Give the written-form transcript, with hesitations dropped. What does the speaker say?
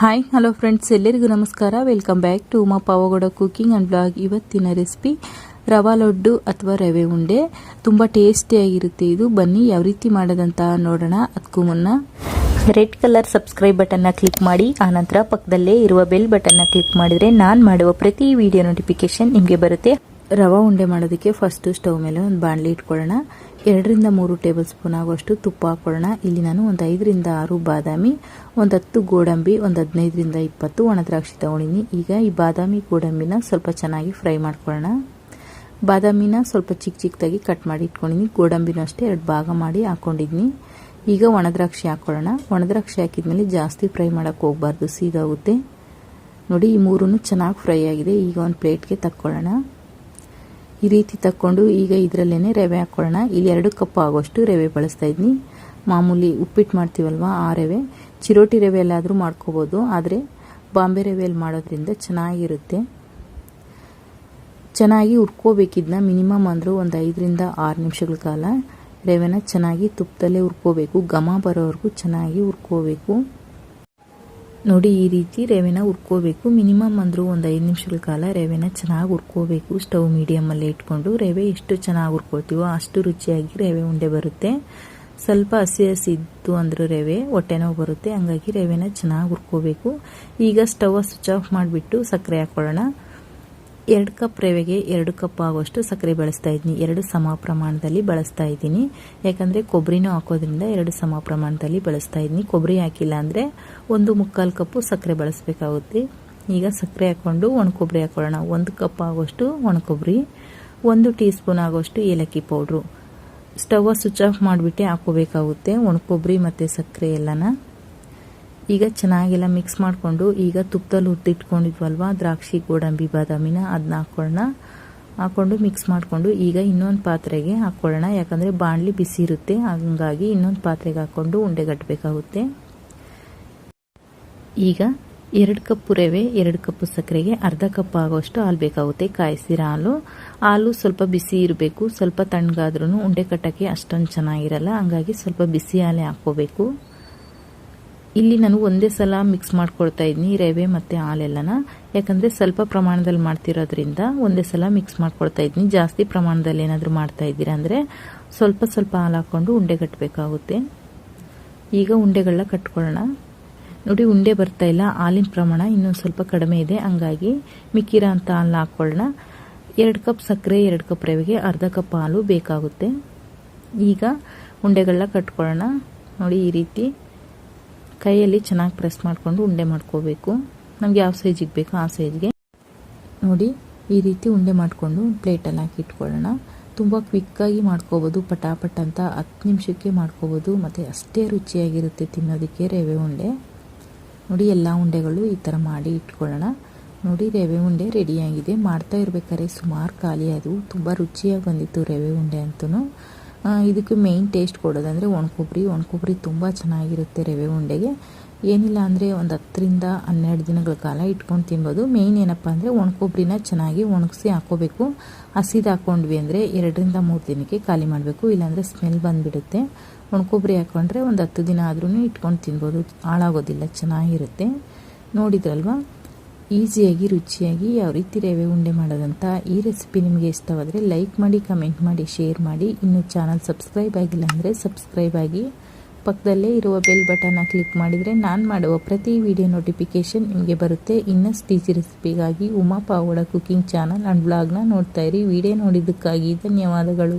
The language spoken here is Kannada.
ಹಾಯ್ ಹಲೋ ಫ್ರೆಂಡ್ಸ್, ಎಲ್ಲರಿಗೂ ನಮಸ್ಕಾರ. Welcome back to Uma Pavagada cooking and blog. ಇವತ್ತಿನ ರೆಸಿಪಿ ರವಾ ಲಡ್ಡು ಅಥವಾ ರವೆ ಉಂಡೆ. ತುಂಬ ಟೇಸ್ಟಿಯಾಗಿರುತ್ತೆ ಇದು. ಬನ್ನಿ ಯಾವ ರೀತಿ ಮಾಡೋದಂತ ನೋಡೋಣ. ಅದಕ್ಕೂ ಮುನ್ನ ರೆಡ್ ಕಲರ್ ಸಬ್ಸ್ಕ್ರೈಬ್ ಬಟನ್ನ ಕ್ಲಿಕ್ ಮಾಡಿ, ಆನಂತರ ಪಕ್ಕದಲ್ಲೇ ಇರುವ ಬೆಲ್ ಬಟನ್ನ ಕ್ಲಿಕ್ ಮಾಡಿದರೆ ನಾನು ಮಾಡುವ ಪ್ರತಿ ವಿಡಿಯೋ ನೋಟಿಫಿಕೇಶನ್ ನಿಮಗೆ ಬರುತ್ತೆ. ರವಾ ಉಂಡೆ ಮಾಡೋದಕ್ಕೆ ಫಸ್ಟು ಸ್ಟವ್ ಮೇಲೆ ಒಂದು ಬಾಣಲಿ ಇಟ್ಕೊಳ್ಳೋಣ. 2 ರಿಂದ 3 ಟೇಬಲ್ ಸ್ಪೂನ್ ಆಗುವಷ್ಟು ತುಪ್ಪ ಹಾಕೊಳ್ಳೋಣ. ಇಲ್ಲಿ ನಾನು ಒಂದು 5 ರಿಂದ 6 ಬಾದಾಮಿ, ಒಂದು 10 ಗೋಡಂಬಿ, ಒಂದು 15 ರಿಂದ 20 ಒಣ ದ್ರಾಕ್ಷಿ ತಗೊಂಡಿನಿ. ಈಗ ಈ ಬಾದಾಮಿ ಗೋಡಂಬಿನ ಸ್ವಲ್ಪ ಚೆನ್ನಾಗಿ ಫ್ರೈ ಮಾಡ್ಕೊಳ್ಳೋಣ. ಬಾದಾಮಿನ ಸ್ವಲ್ಪ ಚಿಕ್ಕದಾಗಿ ಕಟ್ ಮಾಡಿ ಇಟ್ಕೊಂಡಿನಿ. ಗೋಡಂಬಿನ ಅಷ್ಟೇ 2 ಭಾಗ ಮಾಡಿ ಹಾಕೊಂಡಿದ್ನಿ. ಈಗ ಒಣ ದ್ರಾಕ್ಷಿ ಹಾಕೊಳ್ಳೋಣ. ಒಣ ದ್ರಾಕ್ಷಿ ಹಾಕಿದ್ಮೇಲೆ ಜಾಸ್ತಿ ಫ್ರೈ ಮಾಡೋಕ್ಕೆ ಹೋಗಬಾರ್ದು, ಸೀದಾಗುತ್ತೆ. ನೋಡಿ, ಈ ಮೂರೂ ಚೆನ್ನಾಗಿ ಫ್ರೈ ಆಗಿದೆ. ಈಗ ಒಂದು ಪ್ಲೇಟ್ಗೆ ತಕ್ಕೊಳ್ಳೋಣ. ಈ ರೀತಿ ತಕ್ಕೊಂಡು ಈಗ ಇದರಲ್ಲೇ ರವೆ ಹಾಕ್ಕೊಳ್ಳೋಣ. ಇಲ್ಲಿ 2 ಕಪ್ ಆಗೋಷ್ಟು ರವೆ ಬಳಸ್ತಾ ಇದ್ದೀನಿ. ಮಾಮೂಲಿ ಉಪ್ಪಿಟ್ಟು ಮಾಡ್ತೀವಲ್ವ ಆ ರವೆ. ಚಿರೋಟಿ ರವೆ ಎಲ್ಲಾದರೂ ಮಾಡ್ಕೋಬೋದು, ಆದರೆ ಬಾಂಬೆ ರವೆಯಲ್ಲಿ ಮಾಡೋದ್ರಿಂದ ಚೆನ್ನಾಗಿರುತ್ತೆ. ಚೆನ್ನಾಗಿ ಹುರ್ಕೋಬೇಕಿದ್ನ. ಮಿನಿಮಮ್ ಅಂದರೂ ಒಂದು 5 ರಿಂದ 6 ನಿಮಿಷಗಳ ಕಾಲ ರವೆನ ಚೆನ್ನಾಗಿ ತುಪ್ಪದಲ್ಲೇ ಹುರ್ಕೋಬೇಕು. ಘಮ ಬರೋವರೆಗೂ ಚೆನ್ನಾಗಿ ಹುರ್ಕೋಬೇಕು. ನೋಡಿ, ಈ ರೀತಿ ರವೆನ ಹುರ್ಕೋಬೇಕು. ಮಿನಿಮಮ್ ಅಂದರೂ ಒಂದು 5 ನಿಮಿಷಗಳ ಕಾಲ ರವೆನ ಚೆನ್ನಾಗಿ ಹುರ್ಕೋಬೇಕು. ಸ್ಟವ್ ಮೀಡಿಯಮಲ್ಲೇ ಇಟ್ಕೊಂಡು ರವೆ ಎಷ್ಟು ಚೆನ್ನಾಗಿ ಹುರ್ಕೊಳ್ತೀವೋ ಅಷ್ಟು ರುಚಿಯಾಗಿ ರವೆ ಉಂಡೆ ಬರುತ್ತೆ. ಸ್ವಲ್ಪ ಹಸಿ ಇದ್ದು ಅಂದ್ರೆ ರವೆ ಹೊಟ್ಟೆ ನೋವು ಬರುತ್ತೆ. ಹಂಗಾಗಿ ರವೆನ ಚೆನ್ನಾಗಿ ಹುರ್ಕೋಬೇಕು. ಈಗ ಸ್ಟವ್ ಸ್ವಿಚ್ ಆಫ್ ಮಾಡಿಬಿಟ್ಟು ಸಕ್ಕರೆ ಹಾಕ್ಕೊಳ್ಳೋಣ. 2 ಕಪ್ ರವೆಗೆ 2 ಕಪ್ ಆಗುವಷ್ಟು ಸಕ್ಕರೆ ಬಳಸ್ತಾ ಇದ್ದೀನಿ. 2 ಸಮ ಪ್ರಮಾಣದಲ್ಲಿ ಬಳಸ್ತಾ ಇದ್ದೀನಿ. ಯಾಕಂದರೆ ಕೊಬ್ಬರಿನೂ ಹಾಕೋದ್ರಿಂದ 2 ಸಮ ಪ್ರಮಾಣದಲ್ಲಿ ಬಳಸ್ತಾ ಇದ್ದೀನಿ. ಕೊಬ್ಬರಿ ಹಾಕಿಲ್ಲ ಅಂದರೆ 1/4 ಕಪ್ಪು ಸಕ್ಕರೆ ಬಳಸಬೇಕಾಗುತ್ತೆ. ಈಗ ಸಕ್ಕರೆ ಹಾಕ್ಕೊಂಡು ಒಣ ಕೊಬ್ಬರಿ ಹಾಕೊಳ್ಳೋಣ. 1 ಕಪ್ ಆಗುವಷ್ಟು ಒಣ ಕೊಬ್ಬರಿ, 1 ಟೀ ಸ್ಪೂನ್ ಆಗುವಷ್ಟು ಏಲಕ್ಕಿ ಪೌಡ್ರು. ಸ್ಟವ್ ಸ್ವಿಚ್ ಆಫ್ ಮಾಡಿಬಿಟ್ಟೆ ಹಾಕೋಬೇಕಾಗುತ್ತೆ ಒಣ ಕೊಬ್ಬರಿ ಮತ್ತು ಸಕ್ಕರೆ ಎಲ್ಲನ. ಈಗ ಚೆನ್ನಾಗೆಲ್ಲ ಮಿಕ್ಸ್ ಮಾಡಿಕೊಂಡು ಈಗ ತುಪ್ಪದಲ್ಲಿ ಹುರಿದಿಟ್ಕೊಂಡಿದ್ವಲ್ವ ದ್ರಾಕ್ಷಿ, ಗೋಡಂಬಿ, ಬಾದಾಮಿನ ಅದನ್ನ ಹಾಕ್ಕೊಂಡು ಮಿಕ್ಸ್ ಮಾಡಿಕೊಂಡು ಈಗ ಇನ್ನೊಂದು ಪಾತ್ರೆಗೆ ಹಾಕ್ಕೊಳ್ಳೋಣ. ಯಾಕಂದರೆ ಬಾಣಲಿ ಬಿಸಿ ಇರುತ್ತೆ, ಹಾಗಾಗಿ ಇನ್ನೊಂದು ಪಾತ್ರೆಗೆ ಹಾಕ್ಕೊಂಡು ಉಂಡೆ ಕಟ್ಟಬೇಕಾಗುತ್ತೆ. ಈಗ 2 ಕಪ್ ರವೆ, 2 ಕಪ್ ಸಕ್ಕರೆಗೆ ಅರ್ಧ ಕಪ್ ಆಗೋಷ್ಟು ಹಾಲು ಬೇಕಾಗುತ್ತೆ. ಕಾಯಿಸಿರೋ ಹಾಲು ಸ್ವಲ್ಪ ಬಿಸಿ ಇರಬೇಕು. ಸ್ವಲ್ಪ ತಣ್ಣಗಾದ್ರೂ ಉಂಡೆ ಕಟ್ಟೋಕ್ಕೆ ಅಷ್ಟೊಂದು ಚೆನ್ನಾಗಿರಲ್ಲ. ಹಂಗಾಗಿ ಸ್ವಲ್ಪ ಬಿಸಿ ಹಾಲೇ ಹಾಕ್ಕೋಬೇಕು. ಇಲ್ಲಿ ನಾನು ಒಂದೇ ಸಲ ಮಿಕ್ಸ್ ಮಾಡ್ಕೊಳ್ತಾ ಇದ್ದೀನಿ ರವೆ ಮತ್ತು ಹಾಲೆಲ್ಲನ. ಯಾಕಂದರೆ ಸ್ವಲ್ಪ ಪ್ರಮಾಣದಲ್ಲಿ ಮಾಡ್ತಿರೋದ್ರಿಂದ ಒಂದೇ ಸಲ ಮಿಕ್ಸ್ ಮಾಡ್ಕೊಳ್ತಾ ಇದ್ದೀನಿ. ಜಾಸ್ತಿ ಪ್ರಮಾಣದಲ್ಲಿ ಏನಾದರೂ ಮಾಡ್ತಾ ಇದ್ದೀರಾ ಅಂದರೆ ಸ್ವಲ್ಪ ಹಾಲು ಹಾಕ್ಕೊಂಡು ಉಂಡೆ ಕಟ್ಟಬೇಕಾಗುತ್ತೆ. ಈಗ ಉಂಡೆಗಳನ್ನ ಕಟ್ಕೊಳ್ಳೋಣ. ನೋಡಿ, ಉಂಡೆ ಬರ್ತಾ ಇಲ್ಲ, ಹಾಲಿನ ಪ್ರಮಾಣ ಇನ್ನೊಂದು ಸ್ವಲ್ಪ ಕಡಿಮೆ ಇದೆ. ಹಂಗಾಗಿ ಮಿಕ್ಕಿರೋ ಅಂಥ ಹಾಲನ್ನ ಹಾಕ್ಕೊಳ್ಳೋಣ. 2 ಕಪ್ ಸಕ್ಕರೆ, 2 ಕಪ್ ರವೆಗೆ ಅರ್ಧ ಕಪ್ ಹಾಲು ಬೇಕಾಗುತ್ತೆ. ಈಗ ಉಂಡೆಗಳನ್ನ ಕಟ್ಕೊಳ್ಳೋಣ. ನೋಡಿ, ಈ ರೀತಿ ಕೈಯಲ್ಲಿ ಚೆನ್ನಾಗಿ ಪ್ರೆಸ್ ಮಾಡಿಕೊಂಡು ಉಂಡೆ ಮಾಡ್ಕೋಬೇಕು. ನಮಗೆ ಯಾವ ಸೈಜಿಗೆ ಬೇಕೋ ಆ ಸೈಜ್ಗೆ. ನೋಡಿ, ಈ ರೀತಿ ಉಂಡೆ ಮಾಡಿಕೊಂಡು ಪ್ಲೇಟಲ್ಲಿ ಹಾಕಿ ಇಟ್ಕೊಳ್ಳೋಣ. ತುಂಬ ಕ್ವಿಕ್ಕಾಗಿ ಮಾಡ್ಕೋಬೋದು. ಪಟಾಪಟ್ ಅಂತ 10 ನಿಮಿಷಕ್ಕೆ ಮಾಡ್ಕೋಬೋದು. ಮತ್ತು ಅಷ್ಟೇ ರುಚಿಯಾಗಿರುತ್ತೆ ತಿನ್ನೋದಕ್ಕೆ ರವೆ ಉಂಡೆ. ನೋಡಿ, ಎಲ್ಲ ಉಂಡೆಗಳು ಈ ಥರ ಮಾಡಿ ಇಟ್ಕೊಳ್ಳೋಣ. ನೋಡಿ, ರವೆ ಉಂಡೆ ರೆಡಿಯಾಗಿದೆ. ಮಾಡ್ತಾ ಇರ್ಬೇಕಾದ್ರೆ ಸುಮಾರು ಖಾಲಿ ಆದವು. ತುಂಬ ರುಚಿಯಾಗಿ ಬಂದಿತ್ತು ರವೆ ಉಂಡೆ ಅಂತೂ. ಇದಕ್ಕೆ ಮೇಯ್ನ್ ಟೇಸ್ಟ್ ಕೊಡೋದಂದರೆ ಒಣ ಕೊಬ್ಬರಿ ತುಂಬ ಚೆನ್ನಾಗಿರುತ್ತೆ ರವೆ ಉಂಡೆಗೆ. ಏನಿಲ್ಲ ಅಂದರೆ ಒಂದು 10 ರಿಂದ 12 ದಿನಗಳ ಕಾಲ ಇಟ್ಕೊಂಡು ತಿನ್ಬೋದು. ಮೇಯ್ನ್ ಏನಪ್ಪ ಅಂದರೆ ಒಣ ಕೊಬ್ಬರಿನ ಚೆನ್ನಾಗಿ ಒಣಗಿಸಿ ಹಾಕೋಬೇಕು. ಹಸಿದು ಹಾಕ್ಕೊಂಡ್ವಿ ಅಂದರೆ 2 ರಿಂದ 3 ದಿನಕ್ಕೆ ಖಾಲಿ ಮಾಡಬೇಕು. ಇಲ್ಲಾಂದರೆ ಸ್ಮೆಲ್ ಬಂದುಬಿಡುತ್ತೆ. ಒಣ ಕೊಬ್ಬರಿ ಹಾಕ್ಕೊಂಡ್ರೆ ಒಂದು 10 ದಿನ ಆದ್ರೂ ಇಟ್ಕೊಂಡು ತಿನ್ಬೋದು, ಹಾಳಾಗೋದಿಲ್ಲ, ಚೆನ್ನಾಗಿರುತ್ತೆ. ನೋಡಿದ್ರಲ್ವ, ಈಸಿಯಾಗಿ ರುಚಿಯಾಗಿ ಯಾವ ರೀತಿ ರವೆ ಉಂಡೆ ಮಾಡೋದಂತ. ಈ ರೆಸಿಪಿ ನಿಮಗೆ ಇಷ್ಟವಾದರೆ ಲೈಕ್ ಮಾಡಿ, ಕಮೆಂಟ್ ಮಾಡಿ, ಶೇರ್ ಮಾಡಿ. ಇನ್ನೂ ಚಾನಲ್ ಸಬ್ಸ್ಕ್ರೈಬ್ ಆಗಿಲ್ಲ ಅಂದರೆ ಸಬ್ಸ್ಕ್ರೈಬ್ ಆಗಿ. ಪಕ್ಕದಲ್ಲೇ ಇರುವ ಬೆಲ್ ಬಟನ್ನ ಕ್ಲಿಕ್ ಮಾಡಿದರೆ ನಾನು ಮಾಡುವ ಪ್ರತಿ ವಿಡಿಯೋ ನೋಟಿಫಿಕೇಷನ್ ನಿಮಗೆ ಬರುತ್ತೆ. ಇನ್ನಷ್ಟು ಈಸಿ ರೆಸಿಪಿಗಾಗಿ Uma Pavagada cooking channel and ಬ್ಲಾಗ್ನ ನೋಡ್ತಾ ಇರಿ. ವಿಡಿಯೋ ನೋಡಿದ್ದಕ್ಕಾಗಿ ಧನ್ಯವಾದಗಳು.